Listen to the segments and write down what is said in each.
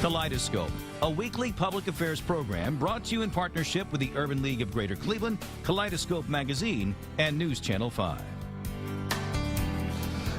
Kaleidoscope, a weekly public affairs program brought to you in partnership with the Urban League of Greater Cleveland, Kaleidoscope Magazine, and News Channel 5.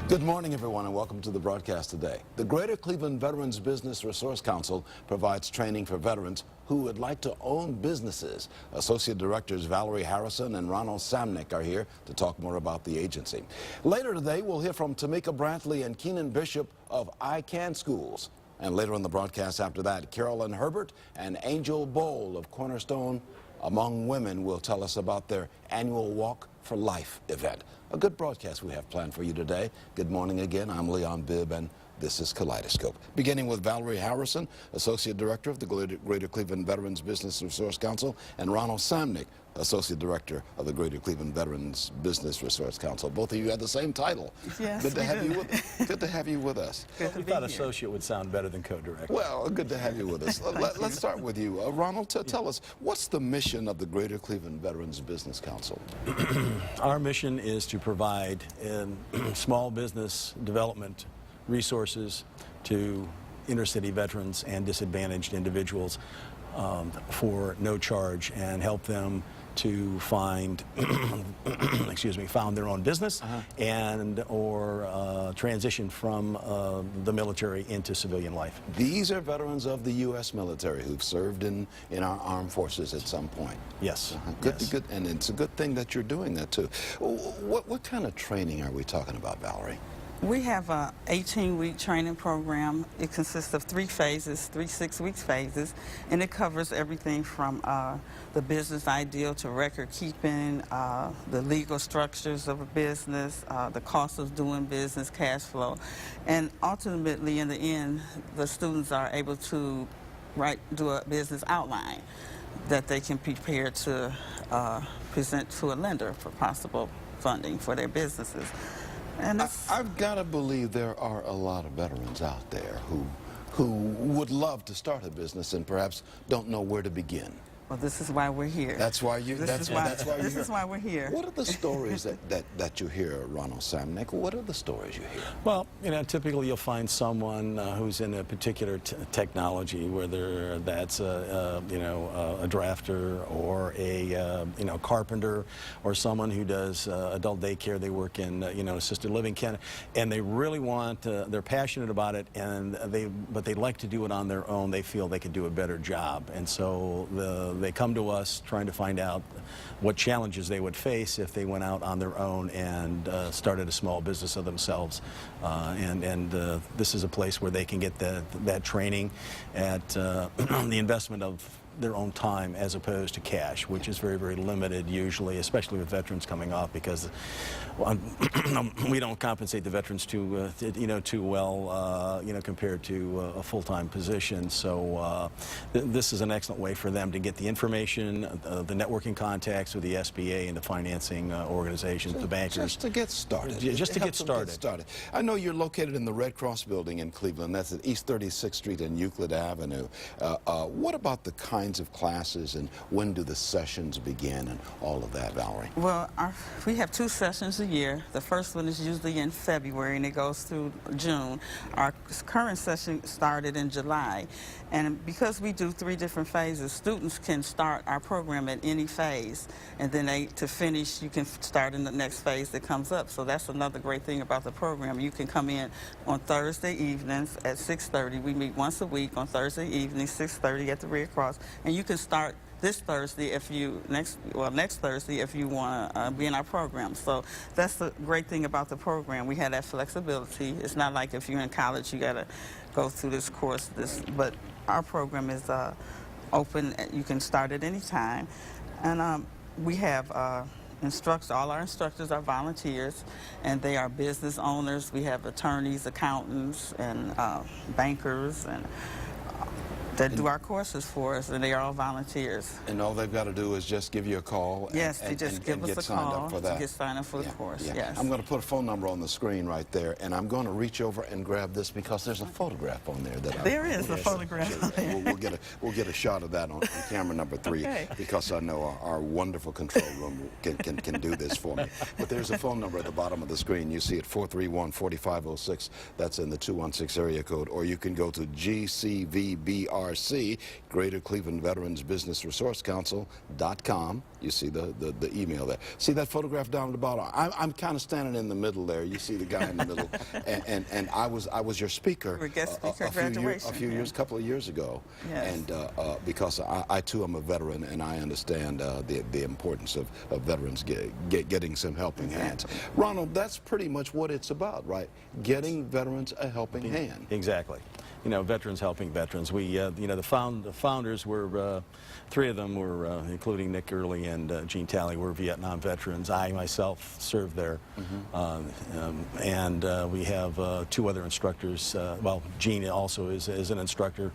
Good morning, everyone, and welcome to the broadcast today. The Greater Cleveland Veterans Business Resource Council provides training for veterans who would like to own businesses. Associate Directors Valerie Harrison and Ronald Samnick are here to talk more about the agency. Later today, we'll hear from Tamika Brantley and Keenan Bishop of ICAN Schools. And later in the broadcast after that, Carolyn Herbert and Angel Bowl of Cornerstone Among Women will tell us about their annual Walk for Life event. A good broadcast we have planned for you today. Good morning again. I'm Leon Bibb, and this is Kaleidoscope. Beginning with Valerie Harrison, Associate Director of the Greater Cleveland Veterans Business Resource Council, and Ronald Samnick, Associate Director of the Greater Cleveland Veterans Business Resource Council. Both of you had the same title. Yes, good to have you with, good to have you with us. We thought associate would sound better than co-director. Well, good to have you with us. Let's start with you. Ronald, tell us, what's the mission of the Greater Cleveland Veterans Business Council? Our mission is to provide small business development resources to inner-city veterans and disadvantaged individuals for no charge, and help them to find found their own business and or transition from the military into civilian life. These are veterans of the U.S. military who've served in our armed forces at some point. Yes. Good, and it's a good thing that you're doing that too. What kind of training are we talking about, Valerie? We have a 18-week training program. It consists of 3 phases, 3 6-week phases, and it covers everything from the business ideal to record keeping, the legal structures of a business, the cost of doing business, cash flow, and ultimately, in the end, the students are able to do a business outline that they can prepare to present to a lender for possible funding for their businesses. And I've got to believe there are a lot of veterans out there who would love to start a business and perhaps don't know where to begin. Well, this is why we're here. That's why you. This is why we're here. What are the stories that you hear, Ronald Samnick? What are the stories you hear? Well, typically you'll find someone who's in a particular technology, whether that's a drafter or a carpenter, or someone who does adult daycare. They work in assisted living, and they really want. They're passionate about it, but they like to do it on their own. They feel they could do a better job, and so they come to us trying to find out what challenges they would face if they went out on their own and started a small business of themselves. This is a place where they can get that training at the investment of their own time as opposed to cash, which is very, very limited usually, especially with veterans coming off, because we don't compensate the veterans too well, compared to a full-time position. So this is an excellent way for them to get the information, the networking contacts with the SBA and the financing organizations, the bankers. Just to get started. Just to get started. I know you're located in the Red Cross building in Cleveland. That's at East 36th Street and Euclid Avenue. What about the kinds of classes, and when do the sessions begin, and all of that, Valerie? Well, we have 2 sessions a year. The first one is usually in February, and it goes through June. Our current session started in July, and because we do 3 different phases, students can start our program at any phase, and then to finish, you can start in the next phase that comes up. So that's another great thing about the program. You can come in on Thursday evenings at 6:30. We meet once a week on Thursday evening, 6:30 at the Red Cross, and you can start this Thursday next Thursday if you want to be in our program. So that's the great thing about the program. We have that flexibility. It's not like if you're in college you got to go through this course. But our program is open. You can start at any time, and we have instructors. All our instructors are volunteers, and they are business owners. We have attorneys, accountants, and bankers, and that do our courses for us, and they are all volunteers. And all they've got to do is just give you a call. Yes, they just give us a call for that. to get signed up for the course. Yeah. Yes. I'm going to put a phone number on the screen right there, and I'm going to reach over and grab this because there's a photograph on there. There is a photograph. We'll get a shot of that on camera number 3 Okay. because I know our wonderful control room can do this for me. But there's a phone number at the bottom of the screen. You see it, 431-4506. That's in the 216 area code. Or you can go to GCVBRC, Greater Cleveland Veterans Business Resource Council.com. You see the email there. See that photograph down at the bottom? I'm kind of standing in the middle there. You see the guy in the middle. And I was your speaker, Your guest speaker at graduation. a couple of years ago. Yes. And because I too am a veteran, and I understand the importance of veterans getting some helping hands. Ronald, that's pretty much what it's about, right? Getting veterans a helping hand. Exactly. You know, veterans helping veterans. We, you know, the founders were, 3 of them were, including Nick Early and Gene Talley, were Vietnam veterans. I myself served there. And we have 2 other instructors. Well, Gene also is an instructor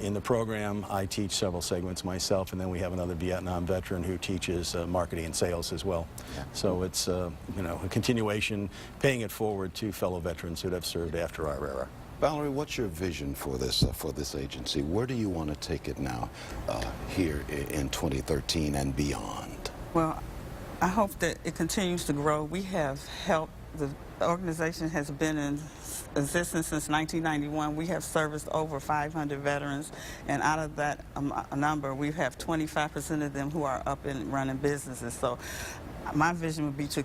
in the program. I teach several segments myself, and then we have another Vietnam veteran who teaches marketing and sales as well. Yeah. So it's, you know, a continuation, paying it forward to fellow veterans who have served after our era. Valerie, what's your vision for this agency? Where do you want to take it now, here in 2013 and beyond? Well, I hope that it continues to grow. We have helped, the organization has been in existence since 1991. We have serviced over 500 veterans, and out of that number, we have 25% of them who are up and running businesses. So my vision would be to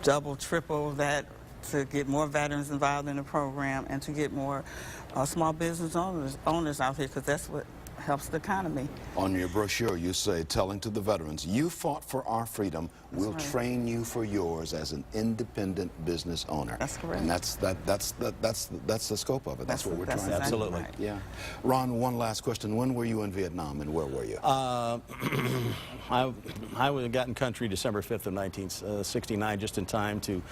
double, triple that, to get more veterans involved in the program and to get more small business owners out here, because that's what helps the economy. On your brochure, you say, telling to the veterans, you fought for our freedom. We'll train you for yours as an independent business owner. That's correct. And that's the scope of it. That's what we're trying to do. Absolutely. Right. Yeah. Ron, one last question. When were you in Vietnam, and where were you? I got in country December 5th of 1969, just in time to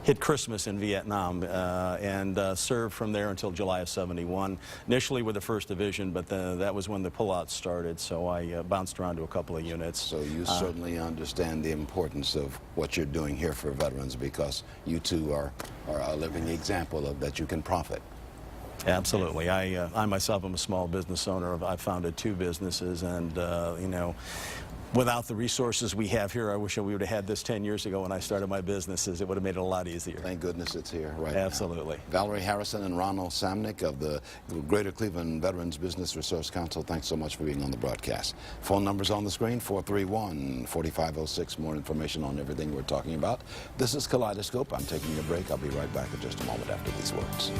hit Christmas in Vietnam, and served from there until July of '71. Initially with the 1st Division, but that was when the pullouts started, so I bounced around to a couple of units. So you certainly understand the importance of what you're doing here for veterans, because you too are a living example of that you can profit. Absolutely. I myself am a small business owner. I've founded 2 businesses, and you know, without the resources we have here, I wish we would have had this 10 years ago when I started my businesses. It would have made it a lot easier. Thank goodness it's here right Absolutely. now. Valerie Harrison and Ronald Samnick of the Greater Cleveland Veterans Business Resource Council, thanks so much for being on the broadcast. Phone numbers on the screen, 431-4506. More information on everything we're talking about. This is Kaleidoscope. I'm taking a break. I'll be right back in just a moment after these words.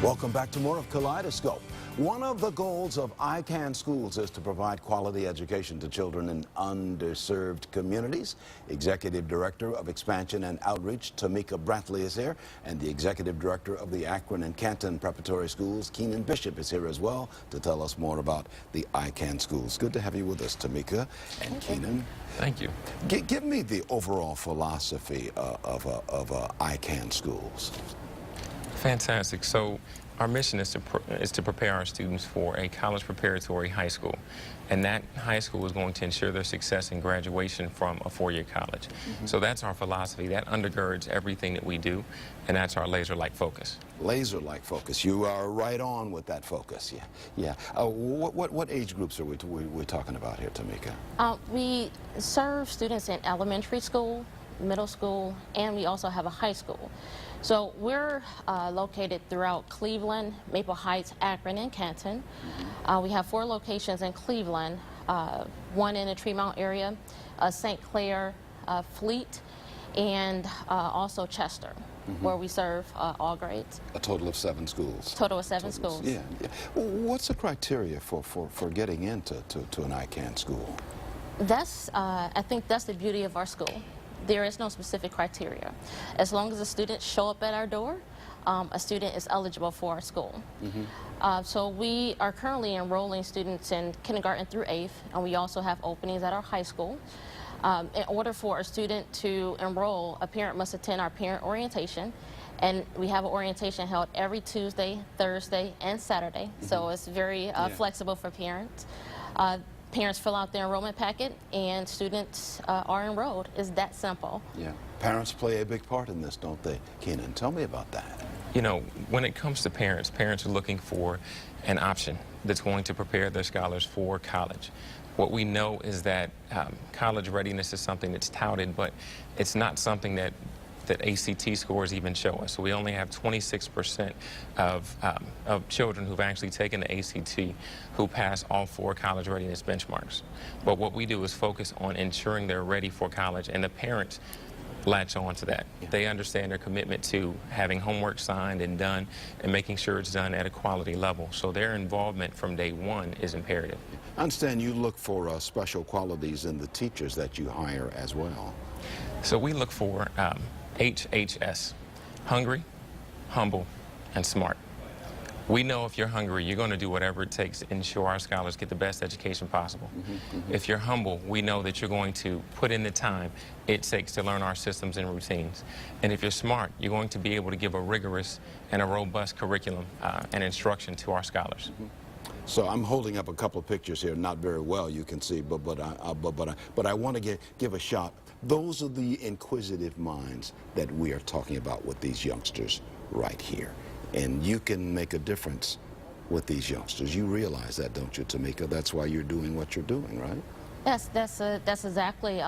Welcome back to more of Kaleidoscope. One of the goals of ICAN Schools is to provide quality education to children in underserved communities. Executive Director of Expansion and Outreach, Tamika Brantley, is here, and the Executive Director of the Akron and Canton Preparatory Schools, Keenan Bishop, is here as well to tell us more about the ICAN Schools. Good to have you with us, Tamika and Keenan. Thank you. Give me the overall philosophy of ICAN Schools. Fantastic. So our mission is to prepare our students for a college preparatory high school. And that high school is going to ensure their success in graduation from a 4-year college. So that's our philosophy. That undergirds everything that we do, and that's our laser-like focus. Laser-like focus. You are right on with that focus. Yeah. What age groups are we talking about here, Tamika? We serve students in elementary school, middle school, and we also have a high school. So we're located throughout Cleveland, Maple Heights, Akron, and Canton. We have 4 locations in Cleveland, 1 in the Tremont area, St. Clair, Fleet, and also Chester, where we serve all grades. A total of 7 schools. Total of 7 schools. Yeah. What's the criteria for getting into an ICAN school? That's, I think that's the beauty of our school. There is no specific criteria. As long as the students show up at our door, a student is eligible for our school. So we are currently enrolling students in kindergarten through 8th, and we also have openings at our high school. In order for a student to enroll, a parent must attend our parent orientation, And we have an orientation held every Tuesday, Thursday, and Saturday. So it's very flexible for parents. Parents fill out their enrollment packet, and students are enrolled. It's that simple. Yeah. Parents play a big part in this, don't they? Keenan, tell me about that. You know, when it comes to parents, parents are looking for an option that's going to prepare their scholars for college. What we know is that college readiness is something that's touted, but it's not something that ACT scores even show us. So we only have 26% of children who've actually taken the ACT who pass all 4 college readiness benchmarks. But what we do is focus on ensuring they're ready for college, and the parents latch on to that. They understand their commitment to having homework signed and done and making sure it's done at a quality level. So their involvement from day one is imperative. I understand you look for special qualities in the teachers that you hire as well. So we look for HHS, hungry, humble, and smart. We know if you're hungry, you're going to do whatever it takes to ensure our scholars get the best education possible. If you're humble, we know that you're going to put in the time it takes to learn our systems and routines. And if you're smart, you're going to be able to give a rigorous and a robust curriculum and instruction to our scholars. So I'm holding up a couple of pictures here, not very well, you can see, but I want to give a shot. Those are the inquisitive minds that we are talking about with these youngsters right here. And you can make a difference with these youngsters. You realize that, don't you, Tamika? That's why you're doing what you're doing, right? Yes, that's exactly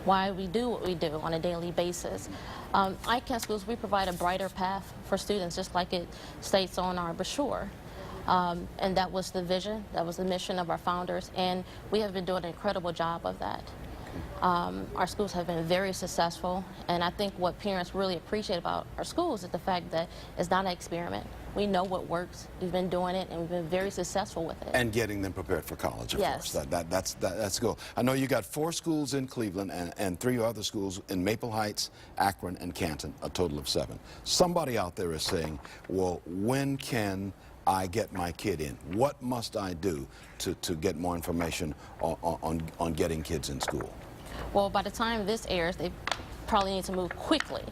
why we do what we do on a daily basis. ICAN Schools, we provide a brighter path for students, just like it states on our brochure. And that was the vision, that was the mission of our founders, and we have been doing an incredible job of that. Our schools have been very successful, and I think what parents really appreciate about our schools is the fact that it's not an experiment. We know what works, we've been doing it, and we've been very successful with it. And getting them prepared for college, of Yes. course. That's the goal. I know you got 4 schools in Cleveland and 3 other schools in Maple Heights, Akron, and Canton, a total of 7. Somebody out there is saying, well, when can I get my kid in? What must I do to get more information on getting kids in school? Well, by the time this airs, they probably need to move quickly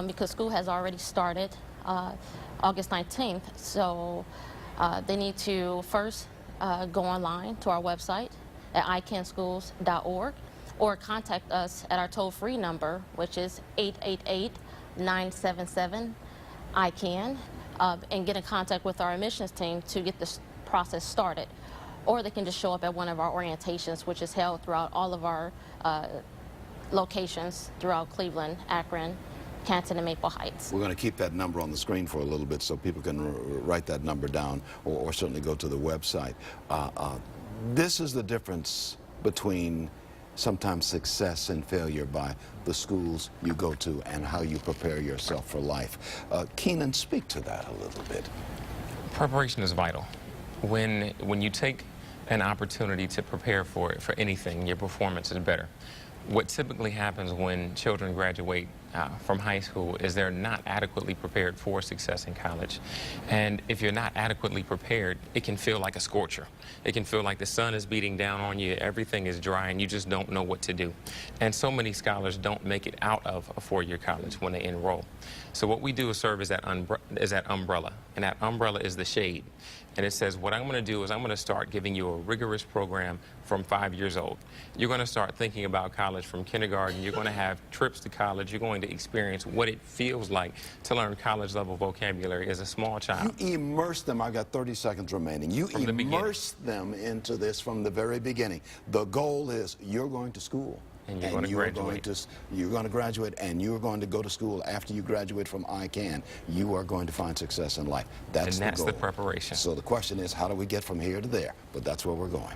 because school has already started August 19th. So they need to first go online to our website at icanschools.org or contact us at our toll-free number, which is 888-977-ICAN, and get in contact with our admissions team to get this process started. Or they can just show up at one of our orientations, which is held throughout all of our locations throughout Cleveland, Akron, Canton, and Maple Heights. We're going to keep that number on the screen for a little bit so people can write that number down or certainly go to the website. This is the difference between sometimes success and failure by the schools you go to and how you prepare yourself for life. Keenan, speak to that a little bit. Preparation is vital. When you take an opportunity to prepare for anything, your performance is better. What typically happens when children graduate from high school is they're not adequately prepared for success in college. And if you're not adequately prepared, it can feel like a scorcher. It can feel like the sun is beating down on you, everything is dry, and you just don't know what to do. And so many scholars don't make it out of a 4-year college when they enroll. So what we do is serve as that umbrella, and that umbrella is the shade. And it says, what I'm going to do is I'm going to start giving you a rigorous program from 5 years old. You're going to start thinking about college from kindergarten. You're going to have trips to college. You're going to experience what it feels like to learn college-level vocabulary as a small child. You immerse them. I've got 30 seconds remaining. You immerse them into this from the very beginning. The goal is you're going to school. And you're going to graduate. You're going to graduate, and you're going to go to school after you graduate from ICAN. You are going to find success in life. That's the goal. The preparation. So the question is, how do we get from here to there? But that's where we're going.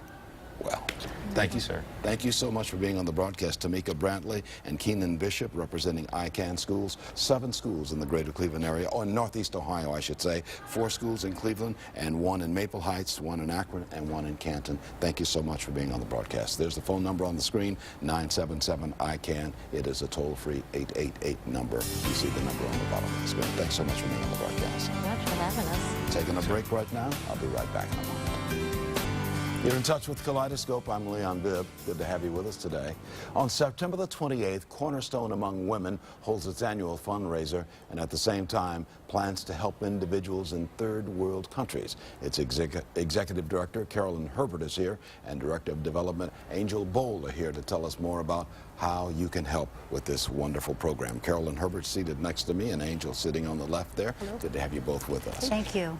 Well, thank you, sir. Thank you so much for being on the broadcast. Tamika Brantley and Keenan Bishop representing ICAN Schools. 7 schools in the greater Cleveland area, or Northeast Ohio, I should say. 4 schools in Cleveland, and 1 in Maple Heights, 1 in Akron, and 1 in Canton. Thank you so much for being on the broadcast. There's the phone number on the screen, 977-ICAN. It is a toll-free 888 number. You see the number on the bottom of the screen. Thanks so much for being on the broadcast. Thanks for having us. Taking a break right now. I'll be right back in a moment. You're in touch with Kaleidoscope. I'm Leon Bibb. Good to have you with us today. On September the 28th, Cornerstone Among Women holds its annual fundraiser and at the same time plans to help individuals in third world countries. Its executive director, Carolyn Herbert, is here, and director of development, Angel Bowl, are here to tell us more about how you can help with this wonderful program. Carolyn Herbert seated next to me and Angel sitting on the left there. Hello. Good to have you both with us. Thank you.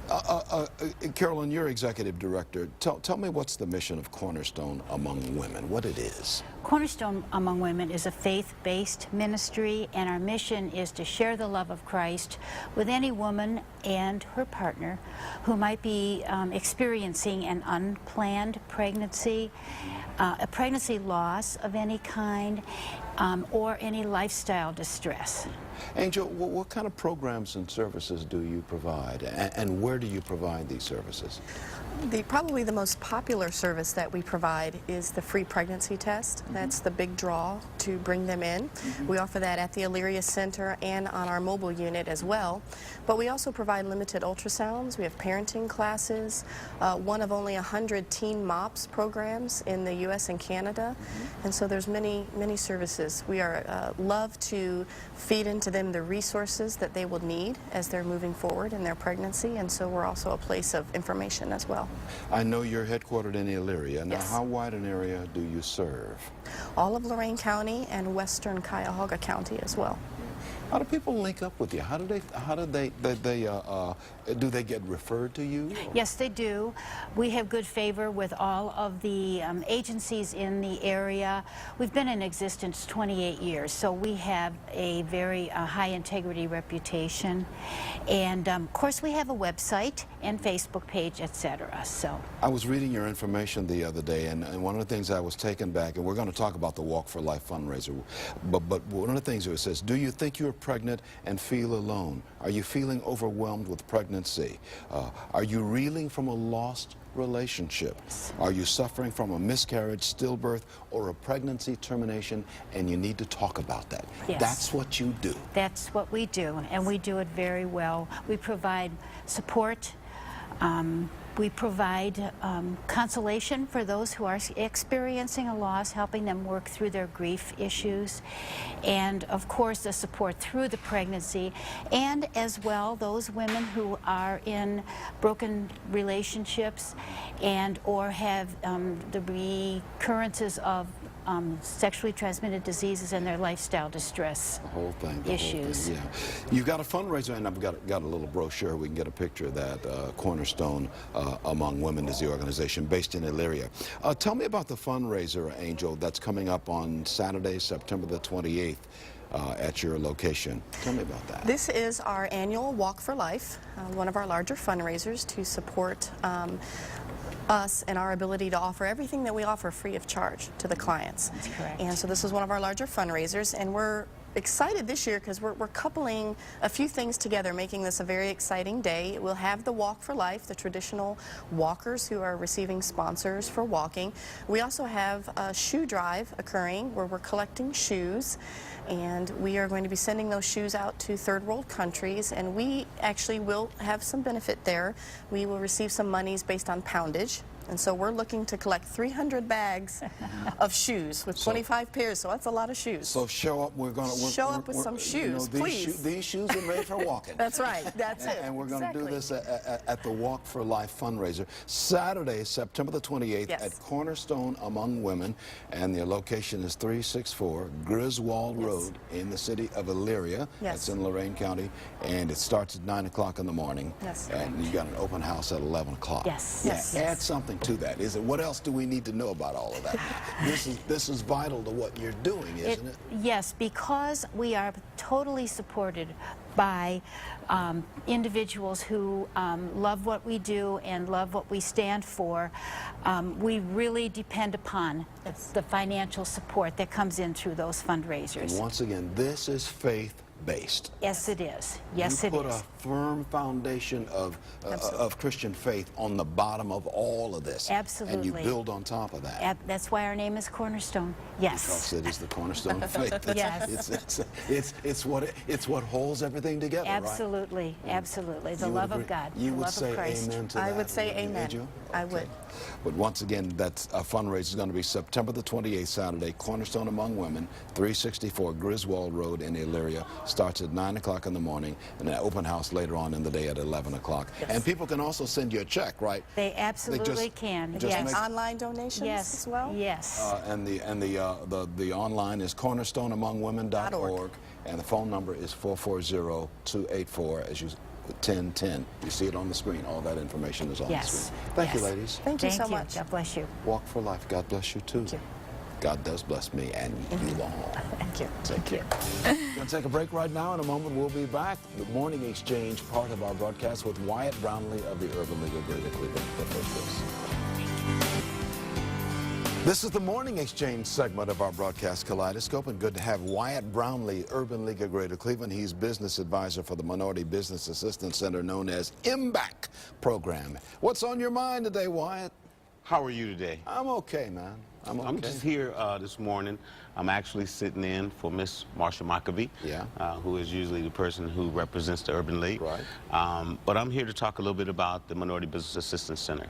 Carolyn, you're executive director. Tell me what's the mission of Cornerstone Among Women, what it is. Cornerstone Among Women is a faith-based ministry, and our mission is to share the love of Christ with any woman and her partner who might be experiencing an unplanned pregnancy, a pregnancy loss of any kind, or any lifestyle distress. Angel, what kind of programs and services do you provide, and where do you provide these services? Probably the most popular service that we provide is the free pregnancy test. That's the big draw to bring them in. We offer that at the Elyria Center and on our mobile unit as well. But we also provide limited ultrasounds. We have parenting classes, one of only 100 teen MOPS programs in the U.S. and Canada. And so there's many services. We are love to feed into them the resources that they will need as they're moving forward in their pregnancy. And so we're also a place of information as well. I know you're headquartered in Elyria. Now, Yes. how wide an area do you serve? All of Lorain County and western Cuyahoga County as well. How do people link up with you? Do they get referred to you? Yes, they do. We have good favor with all of the agencies in the area. We've been in existence 28 years, so we have a very high integrity reputation. And of course, we have a website and Facebook page, etc. So I was reading your information the other day, and one of the things I was taken back, and we're going to talk about the Walk for Life fundraiser, but one of the things it says, do you think you're pregnant and feel alone? Are you feeling overwhelmed with pregnancy? Are you reeling from a lost relationship? Are you suffering from a miscarriage, stillbirth, or a pregnancy termination, and you need to talk about that? Yes. That's what you do. that's what we do, and we do it very well. We provide support. We provide consolation for those who are experiencing a loss, helping them work through their grief issues, and of course the support through the pregnancy, and as well those women who are in broken relationships and or have the recurrences of sexually transmitted diseases and their lifestyle distress The whole thing. issues. Yeah. You've got a fundraiser, and I've got a little brochure. We can get a picture of that. Cornerstone Among Women is the organization based in Elyria. Tell me about the fundraiser, Angel, that's coming up on Saturday, September the 28th. At your location. Tell me about that. This is our annual Walk for Life, one of our larger fundraisers to support us and our ability to offer everything that we offer free of charge to the clients. That's correct. And so this is one of our larger fundraisers, and we're excited this year because we're coupling a few things together, making this a very exciting day. We'll have the Walk for Life, the traditional walkers who are receiving sponsors for walking. We also have a shoe drive occurring where we're collecting shoes, and we are going to be sending those shoes out to third world countries, and we actually will have some benefit there. We will receive some monies based on poundage. And so we're looking to collect 300 bags of shoes with 25 pairs, so that's a lot of shoes. So show up. We're going to Show up with some shoes, please. These shoes are made for walking. That's right. That's it. And we're going to do Exactly. this at the Walk for Life fundraiser, Saturday, September the 28th Yes. at Cornerstone Among Women, and the location is 364 Griswold Yes. Road in the city of Elyria. Yes. That's in Lorain County, and it starts at 9 o'clock in the morning. Yes. And you got an open house at 11 o'clock. Yes. Yeah, Yes. add something to that. Is it? What else do we need to know about all of that? This is vital to what you're doing, isn't it? Yes, because we are totally supported by individuals who love what we do and love what we stand for. We really depend upon the financial support that comes in through those fundraisers. And once again, this is faith-based. Yes, it is. Yes, you it put is. a firm foundation of Christian faith on the bottom of all of this. Absolutely. And you build on top of that. That's why our name is Cornerstone. Yes. Because it is the cornerstone of faith. Yes. It's what holds everything together, Absolutely. right? Absolutely. The You would love of agree- God. You the would love say of Christ. amen to that. I would say wouldn't you, amen. Angel? I would. But once again, that's a fundraiser is going to be September the 28th, Saturday, Cornerstone Among Women, 364 Griswold Road in Elyria. Starts at 9 o'clock in the morning, and an open house later on in the day at 11 o'clock. Yes. And people can also send you a check, right? They absolutely can. just Yes. make- Online donations Yes. as well? Yes. And the online is cornerstoneamongwomen.org, and the phone number is 440-284 as you 1010. You see it on the screen. All that information is on Yes. the screen. Thank you, Yes. ladies. Thank you so much. God bless you. Walk for life. God bless you too. Thank you. God does bless me and you all. Thank you. Take care. We're going to take a break right now. In a moment, we'll be back. The Morning Exchange, part of our broadcast with Wyatt Brownlee of the Urban League of Greater Cleveland. But first this. This is the Morning Exchange segment of our broadcast Kaleidoscope, and good to have Wyatt Brownlee, Urban League of Greater Cleveland. He's business advisor for the Minority Business Assistance Center, known as MBAC program. What's on your mind today, Wyatt? How are you today? I'm okay, man. I'm okay. I'm just here this morning. I'm actually sitting in for Miss Marsha McAvee, Yeah. who is usually the person who represents the Urban League. Right. But I'm here to talk a little bit about the Minority Business Assistance Center.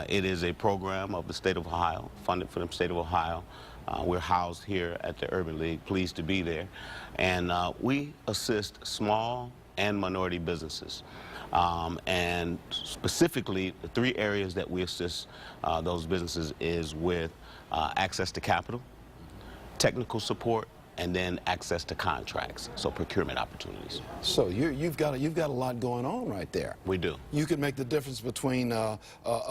It is a program of the state of Ohio, funded for the state of Ohio. We're housed here at the Urban League, pleased to be there. And we assist small and minority businesses. And specifically, the three areas that we assist those businesses is with access to capital, technical support, and then access to contracts, so procurement opportunities. So you've got a lot going on right there. We do. You can make the difference between a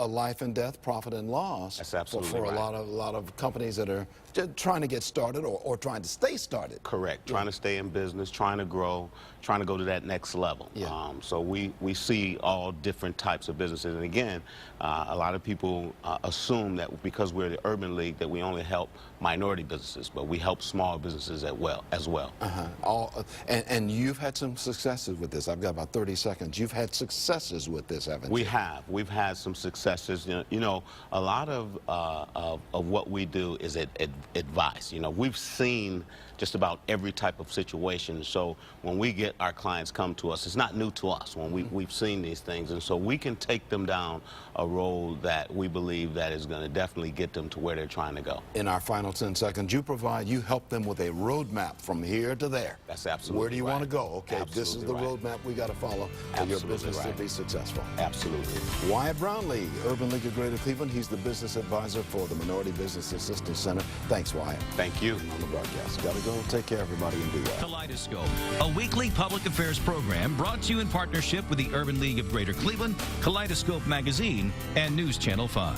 life and death, profit and loss. That's absolutely for right. a lot of companies that are just trying to get started or trying to stay started. Correct. Trying to stay in business, trying to grow, trying to go to that next level. Yeah. So we see all different types of businesses. And again, a lot of people assume that because we're the Urban League that we only help minority businesses, but we help small businesses as well. And you've had some successes with this. I've got about 30 seconds. You've had successes with this, haven't you? We have. We've had some successes. You know, a lot of what we do is advice. You know, we've seen just about every type of situation. So when we get our clients come to us, it's not new to us when we've seen these things. And so we can take them down a road that we believe that is going to definitely get them to where they're trying to go. In our final 10 seconds, you help them with a roadmap from here to there. That's absolutely Where do you right. want to go? Okay, this is Absolutely the right. roadmap we got to follow for your Absolutely business right. to be successful. Absolutely. Wyatt Brownlee, Urban League of Greater Cleveland. He's the business advisor for the Minority Business Assistance Center. Thanks, Wyatt. Thank you. On the broadcast. Got to go. Take care, everybody, and do well. Kaleidoscope, a weekly public affairs program brought to you in partnership with the Urban League of Greater Cleveland, Kaleidoscope Magazine, and News Channel 5.